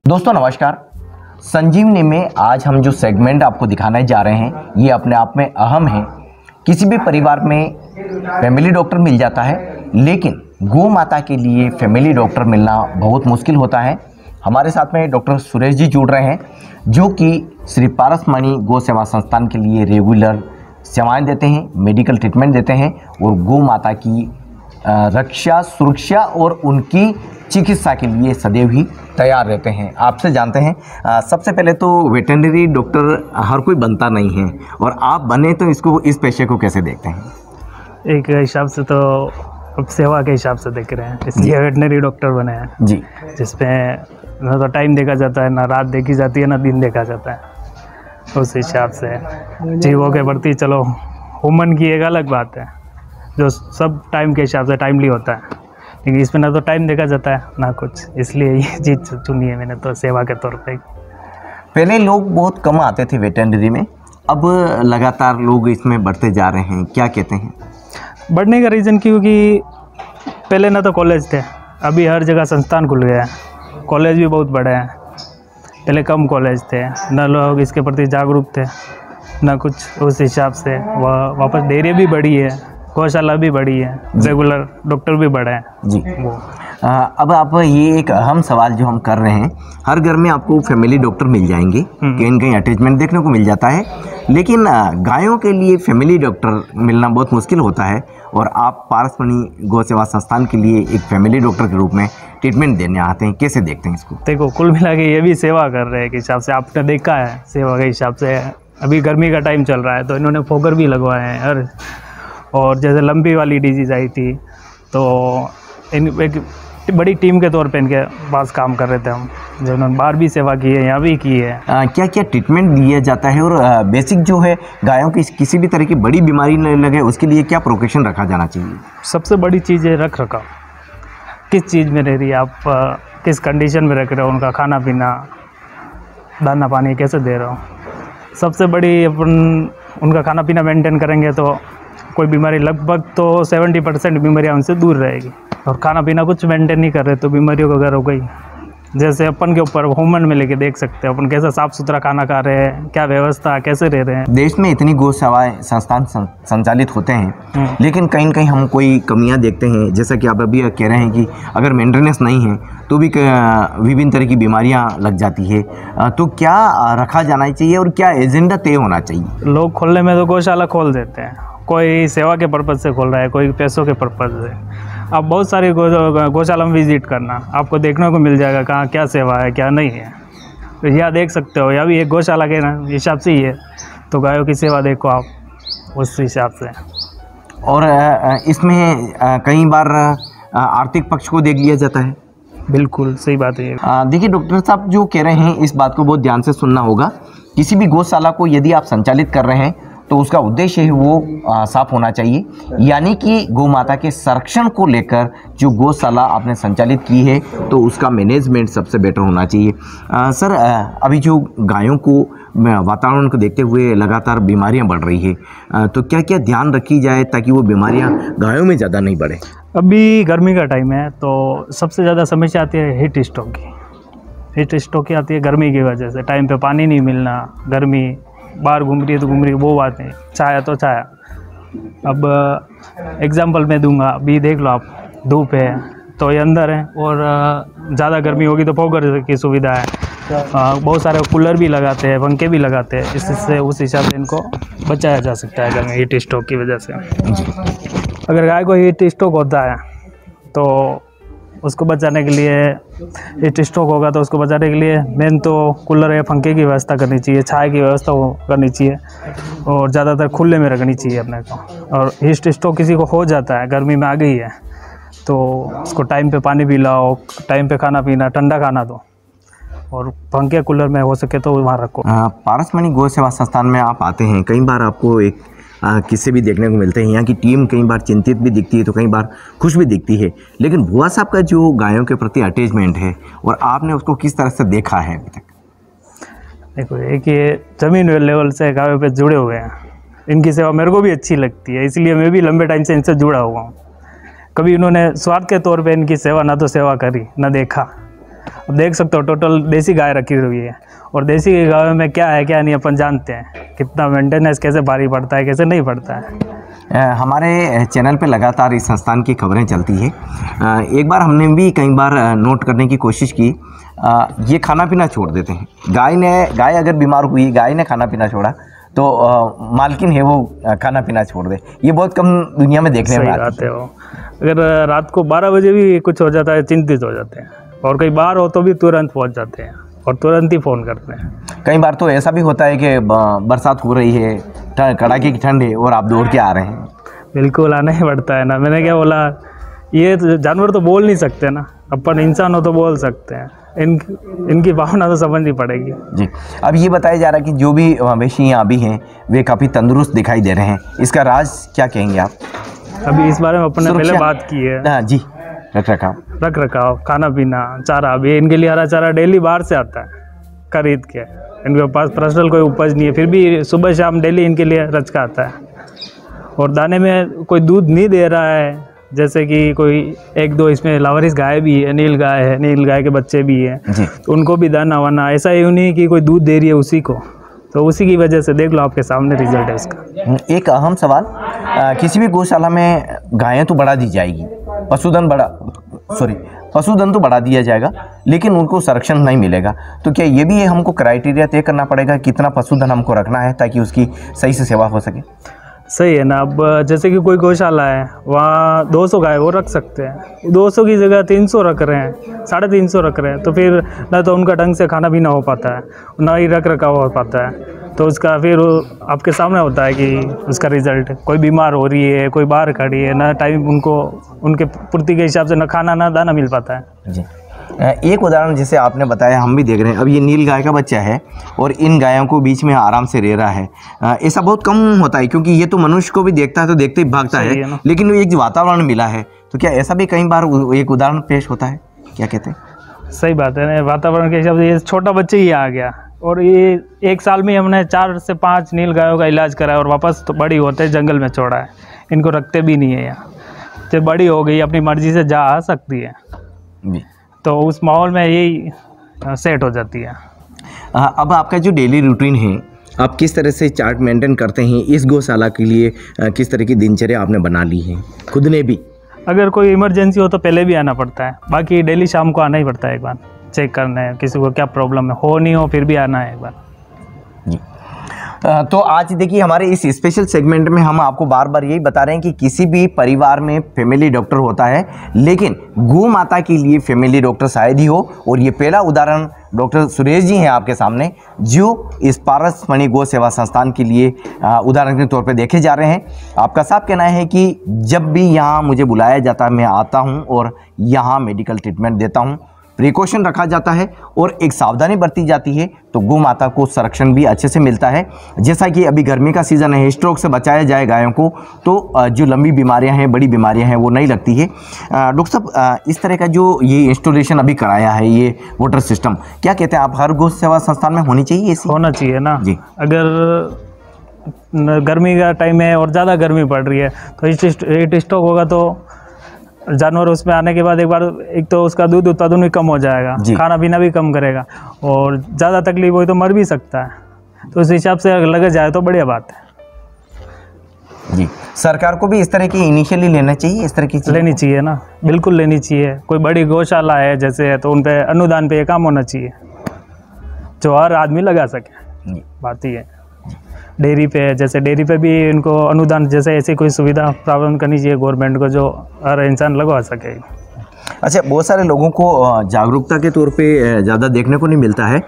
दोस्तों नमस्कार। संजीवनी में आज हम जो सेगमेंट आपको दिखाने जा रहे हैं ये अपने आप में अहम है। किसी भी परिवार में फैमिली डॉक्टर मिल जाता है, लेकिन गौ माता के लिए फैमिली डॉक्टर मिलना बहुत मुश्किल होता है। हमारे साथ में डॉक्टर सुरेश जी जुड़ रहे हैं, जो कि श्री पारसमणि गौ सेवा संस्थान के लिए रेगुलर सेवाएं देते हैं, मेडिकल ट्रीटमेंट देते हैं और गौ माता की रक्षा, सुरक्षा और उनकी चिकित्सा के लिए सदैव ही तैयार रहते हैं। आपसे जानते हैं, सबसे पहले तो वेटरनरी डॉक्टर हर कोई बनता नहीं है, और आप बने तो इस पेशे को कैसे देखते हैं? एक हिसाब से तो अब सेवा के हिसाब से देख रहे हैं, इसलिए वेटरनरी डॉक्टर बने हैं जी, जिसमें ना तो टाइम देखा जाता है, ना रात देखी जाती है, ना दिन देखा जाता है। उस हिसाब से जीवों के प्रति चलो ह्यूमन की एक अलग बात है, जो सब टाइम के हिसाब से टाइमली होता है, लेकिन इसमें ना तो टाइम देखा जाता है ना कुछ, इसलिए ये चीज़ चुनी है मैंने तो सेवा के तौर पे। पहले लोग बहुत कम आते थे वेटरनरी में, अब लगातार लोग इसमें बढ़ते जा रहे हैं, क्या कहते हैं? बढ़ने का रीज़न क्योंकि पहले ना तो कॉलेज थे, अभी हर जगह संस्थान खुल गया है, कॉलेज भी बहुत बड़े हैं। पहले कम कॉलेज थे, ना लोग इसके प्रति जागरूक थे ना कुछ। उस हिसाब से वापस डेयरी भी बढ़ी है, गौशाला भी बढ़ी है, रेगुलर डॉक्टर भी बढ़े हैं जी। अब आप ये एक अहम सवाल जो हम कर रहे हैं, हर घर में आपको फैमिली डॉक्टर मिल जाएंगे, कहीं न कहीं अटैचमेंट देखने को मिल जाता है, लेकिन गायों के लिए फैमिली डॉक्टर मिलना बहुत मुश्किल होता है, और आप पारसमणि गौ सेवा संस्थान के लिए एक फैमिली डॉक्टर के रूप में ट्रीटमेंट देने आते हैं, कैसे देखते हैं इसको? देखो, कुल मिला के ये भी सेवा कर रहे हैं कि हिसाब से आपने देखा है, सेवा के हिसाब से। अभी गर्मी का टाइम चल रहा है तो इन्होंने फोगर भी लगवाए हैं, और जैसे लंबी वाली डिजीज़ आई थी तो एक बड़ी टीम के तौर पे इनके पास काम कर रहे थे हम, जो उन्होंने बाहर भी सेवा की है, यहाँ भी की है। क्या क्या ट्रीटमेंट दिया जाता है, और बेसिक जो है गायों की किसी भी तरह की बड़ी बीमारी न लगे उसके लिए क्या प्रिकॉशन रखा जाना चाहिए? सबसे बड़ी चीज़ है रख रखाव, किस चीज़ में रह रही है, आप किस कंडीशन में रख रहे हो, उनका खाना पीना, दाना पानी कैसे दे रहे हो। सबसे बड़ी अपन उनका खाना पीना मेंटेन करेंगे तो कोई बीमारी, लगभग तो 70% बीमारियाँ उनसे दूर रहेगी। और खाना पीना कुछ मेंटेन नहीं कर रहे तो बीमारियों का घर हो गई। जैसे अपन के ऊपर ह्यूमन में लेके देख सकते हैं, अपन कैसा साफ़ सुथरा खाना खा रहे हैं, क्या व्यवस्था, कैसे रह रहे हैं। देश में इतनी गौ सेवाएं संस्थान संचालित होते हैं, लेकिन कहीं न कहीं हम कोई कमियां देखते हैं, जैसा कि आप अभी कह रहे हैं कि अगर मेंटेनेंस नहीं है तो भी विभिन्न तरह की बीमारियां लग जाती है। तो क्या रखा जाना चाहिए और क्या एजेंडा तय होना चाहिए? लोग खोलने में तो गौशाला खोल देते हैं, कोई सेवा के पर्पज़ से खोल रहा है, कोई पैसों के पर्पज़ से। आप बहुत सारी गौशाला में विज़िट करना, आपको देखने को मिल जाएगा कहाँ क्या सेवा है क्या नहीं है। तो यह देख सकते हो, या भी एक गौशाला के हिसाब से ही है, तो गायों की सेवा देखो आप उस हिसाब से। और इसमें कई बार आर्थिक पक्ष को देख लिया जाता है। बिल्कुल सही बात है। देखिए डॉक्टर साहब जो कह रहे हैं, इस बात को बहुत ध्यान से सुनना होगा। किसी भी गौशाला को यदि आप संचालित कर रहे हैं तो उसका उद्देश्य है वो साफ होना चाहिए, यानी कि गौ माता के संरक्षण को लेकर जो गौशाला आपने संचालित की है तो उसका मैनेजमेंट सबसे बेटर होना चाहिए। सर, अभी जो गायों को वातावरण को देखते हुए लगातार बीमारियां बढ़ रही है, तो क्या क्या ध्यान रखी जाए ताकि वो बीमारियां गायों में ज़्यादा नहीं बढ़े? अभी गर्मी का टाइम है तो सबसे ज़्यादा समस्या आती है हीट स्ट्रोक की। हीट स्ट्रोक की आती है गर्मी की वजह से, टाइम पे पानी नहीं मिलना, गर्मी, बाहर घूम रही है तो घूम रही है, वो बात नहीं, छाया तो छाया। अब एग्जांपल मैं दूंगा, अभी देख लो आप, धूप है तो ये अंदर है, और ज़्यादा गर्मी होगी तो फोगर की सुविधा है, बहुत सारे कूलर भी लगाते हैं, पंखे भी लगाते हैं, इससे उस हिसाब से इनको बचाया जा सकता है गर्मी हीट स्ट्रोक की वजह से। अगर गाय को हीट स्ट्रोक होता है तो उसको बचाने के लिए, हीट स्ट्रोक होगा तो उसको बचाने के लिए मेन तो कूलर या पंखे की व्यवस्था करनी चाहिए, छाया की व्यवस्था करनी चाहिए, और ज़्यादातर खुले में रखनी चाहिए अपने को। और हीट स्ट्रोक किसी को हो जाता है, गर्मी में आ गई है, तो उसको टाइम पे पानी पिलाओ, टाइम पे खाना पीना, ठंडा खाना दो, और पंखे कूलर में हो सके तो वहाँ रखो। पारसमणि गौ सेवा संस्थान में आप आते हैं, कई बार आपको एक किस्से भी देखने को मिलते हैं। यहाँ की टीम कई बार चिंतित भी दिखती है तो कई बार खुश भी दिखती है, लेकिन भुआ साहब का जो गायों के प्रति अटैचमेंट है और आपने उसको किस तरह से देखा है अभी तक? देखो, एक ये ज़मीन लेवल से गायों पे जुड़े हुए हैं, इनकी सेवा मेरे को भी अच्छी लगती है, इसलिए मैं भी लंबे टाइम से इनसे जुड़ा हुआ हूँ। कभी इन्होंने स्वार्थ के तौर पे इनकी सेवा ना तो सेवा करी ना देखा, अब देख सकते हो टोटल देसी गाय रखी हुई है, और देसी गाय में क्या है क्या नहीं अपन जानते हैं, कितना मेंटेनेंस कैसे भारी पड़ता है कैसे नहीं पड़ता है। हमारे चैनल पे लगातार इस संस्थान की खबरें चलती है। एक बार हमने भी कई बार नोट करने की कोशिश की, ये खाना पीना छोड़ देते हैं। गाय अगर बीमार हुई, गाय ने खाना पीना छोड़ा तो मालकिन है वो खाना पीना छोड़ दे। ये बहुत कम दुनिया में देखने में आते हैं। वो अगर रात को 12 बजे भी कुछ हो जाता है चिंतित हो जाते हैं, और कई बार हो तो भी तुरंत पहुंच जाते हैं और तुरंत ही फ़ोन करते हैं। कई बार तो ऐसा भी होता है कि बरसात हो रही है, कड़ाके की ठंड है और आप दौड़ के आ रहे हैं। बिल्कुल आना ही पड़ता है ना। मैंने क्या बोला, ये जानवर तो बोल नहीं सकते ना, अपन इंसान हो तो बोल सकते हैं, इनकी भावना तो समझनी पड़ेगी। जी, अब ये बताया जा रहा है कि जो भी मवेशी यहाँ भी हैं वे काफ़ी तंदुरुस्त दिखाई दे रहे हैं, इसका राज क्या कहेंगे आप? अभी इस बारे में अपन ने पहले बात की है। हाँ जी, रख रखाव, खाना पीना, चारा, अभी इनके लिए हरा चारा डेली बाहर से आता है खरीद के। इनके पास पर्सनल कोई उपज नहीं है, फिर भी सुबह शाम डेली इनके लिए रच का आता है। और दाने में कोई दूध नहीं दे रहा है, जैसे कि कोई 1-2 इसमें लावारिस गाय भी है, नील गाय के बच्चे भी हैं, तो उनको भी दाना वाना, ऐसा ही नहीं कि कोई दूध दे रही है उसी को, तो उसी की वजह से देख लो आपके सामने रिजल्ट है इसका। एक अहम सवाल, किसी भी गौशाला में गायें तो बढ़ा दी जाएगी, पशुधन तो बढ़ा दिया जाएगा, लेकिन उनको संरक्षण नहीं मिलेगा, तो क्या ये भी हमको क्राइटेरिया तय करना पड़ेगा कितना पशुधन हमको रखना है ताकि उसकी सही से सेवा हो सके? सही है ना। अब जैसे कि कोई गौशाला है, वहाँ 200 गाय वो रख सकते हैं, 200 की जगह 300 रख रहे हैं, 350 रख रहे हैं, तो फिर ना तो उनका ढंग से खाना पीना हो पाता है, ना ही रख रखाव हो पाता है, तो उसका फिर आपके सामने होता है कि उसका रिजल्ट, कोई बीमार हो रही है, कोई बाहर खड़ी है, ना टाइम उनको उनके पूर्ति के हिसाब से ना खाना ना दाना मिल पाता है। जी, एक उदाहरण जैसे आपने बताया हम भी देख रहे हैं, अब ये नील गाय का बच्चा है और इन गायों को बीच में आराम से रह रहा है। ऐसा बहुत कम होता है क्योंकि ये तो मनुष्य को भी देखता है तो देखते ही भागता है, लेकिन एक वातावरण मिला है, तो क्या ऐसा भी कई बार एक उदाहरण पेश होता है? क्या कहते हैं? सही बात है, वातावरण के हिसाब से ये छोटा बच्चा ही आ गया, और ये 1 साल में हमने 4 से 5 नील गायों का इलाज कराया और वापस तो बड़ी होते जंगल में छोड़ा है, इनको रखते भी नहीं है यहाँ। जब बड़ी हो गई अपनी मर्जी से जा आ सकती है जी, तो उस माहौल में यही सेट हो जाती है। अब आपका जो डेली रूटीन है, आप किस तरह से चार्ट मेंटेन करते हैं इस गौशाला के लिए? किस तरह की दिनचर्या आपने बना ली है खुद ने भी? अगर कोई इमरजेंसी हो तो पहले भी आना पड़ता है, बाकी डेली शाम को आना ही पड़ता है, एक बार चेक करना है किसी को क्या प्रॉब्लम है, हो नहीं हो फिर भी आना है एक बार। जी, तो आज देखिए हमारे इस स्पेशल सेगमेंट में हम आपको बार बार यही बता रहे हैं कि किसी भी परिवार में फैमिली डॉक्टर होता है, लेकिन गौ माता के लिए फैमिली डॉक्टर शायद ही हो, और ये पहला उदाहरण डॉक्टर सुरेश जी हैं आपके सामने, जो इस पारस मणि गौ सेवा संस्थान के लिए उदाहरण के तौर पे देखे जा रहे हैं। आपका साफ कहना है कि जब भी यहाँ मुझे बुलाया जाता है मैं आता हूँ और यहाँ मेडिकल ट्रीटमेंट देता हूँ, प्रिकॉशन रखा जाता है और एक सावधानी बरती जाती है, तो गौ माता को संरक्षण भी अच्छे से मिलता है। जैसा कि अभी गर्मी का सीज़न है, स्ट्रोक से बचाया जाए गायों को, तो जो लंबी बीमारियां हैं, बड़ी बीमारियां हैं, वो नहीं लगती है। डॉक्टर साहब, इस तरह का जो ये इंस्टॉलेशन अभी कराया है, ये वाटर सिस्टम, क्या कहते हैं आप, हर गौ सेवा संस्थान में होनी चाहिए? ऐसी होना चाहिए ना जी। अगर गर्मी का टाइम है और ज़्यादा गर्मी पड़ रही है तो हीट स्ट्रोक होगा, तो जानवर उसमें आने के बाद एक तो उसका दूध उत्पादन भी कम हो जाएगा, खाना पीना भी कम करेगा, और ज़्यादा तकलीफ हुई तो मर भी सकता है, तो उस हिसाब से अगर लगा जाए तो बढ़िया बात है। जी, सरकार को भी इस तरह की इनिशियली लेना चाहिए, इस तरह की लेनी चाहिए ना, बिल्कुल लेनी चाहिए। कोई बड़ी गौशाला है जैसे, तो उन पर अनुदान पे ये काम होना चाहिए जो हर आदमी लगा सके, बात ही है। डेयरी पे, जैसे डेयरी पे भी इनको अनुदान जैसे ऐसी कोई सुविधा प्राप्त करनी चाहिए गवर्नमेंट को, जो हर इंसान लगवा सके। अच्छा, बहुत सारे लोगों को जागरूकता के तौर पे ज़्यादा देखने को नहीं मिलता है।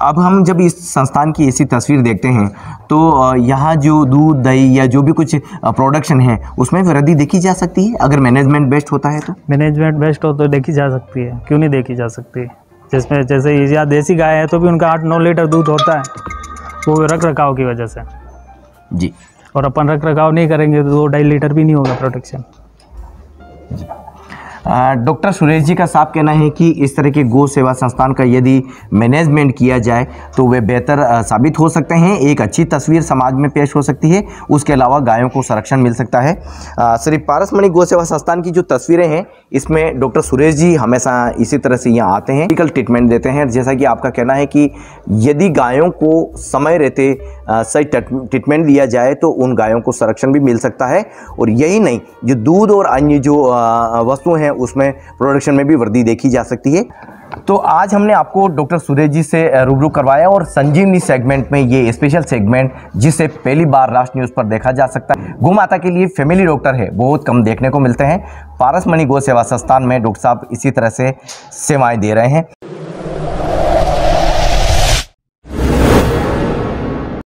अब हम जब इस संस्थान की ऐसी तस्वीर देखते हैं तो यहाँ जो दूध दही या जो भी कुछ प्रोडक्शन है उसमें वृद्धि देखी जा सकती है अगर मैनेजमेंट बेस्ट होता है तो? मैनेजमेंट बेस्ट हो तो देखी जा सकती है, क्यों नहीं देखी जा सकती। जिसमें जैसे या देसी गाय है तो भी उनका 8-9 लीटर दूध होता है, वो रख रखाव की वजह से जी, और अपन रख रखाव नहीं करेंगे तो 2-2.5 लीटर भी नहीं होगा प्रोडक्शन। डॉक्टर सुरेश जी का साफ कहना है कि इस तरह के गौ सेवा संस्थान का यदि मैनेजमेंट किया जाए तो वे बेहतर साबित हो सकते हैं, एक अच्छी तस्वीर समाज में पेश हो सकती है, उसके अलावा गायों को संरक्षण मिल सकता है। श्री पारसमणि गौ सेवा संस्थान की जो तस्वीरें हैं इसमें डॉक्टर सुरेश जी हमेशा इसी तरह से यहाँ आते हैं, मेडिकल ट्रीटमेंट देते हैं। जैसा कि आपका कहना है कि यदि गायों को समय रहते सही ट्रीटमेंट दिया जाए तो उन गायों को संरक्षण भी मिल सकता है, और यही नहीं, जो दूध और अन्य जो वस्तुएं हैं उसमें प्रोडक्शन में भी वृद्धि देखी जा सकती है। तो आज हमने आपको डॉक्टर सुरेश जी से रूबरू करवाया, और संजीवनी सेगमेंट में ये स्पेशल सेगमेंट जिसे पहली बार राष्ट्र न्यूज़ पर देखा जा सकता है। गौ माता के लिए फैमिली डॉक्टर है बहुत कम देखने को मिलते हैं। पारसमणि गौ सेवा संस्थान में डॉक्टर साहब इसी तरह से सेवाएं दे रहे हैं।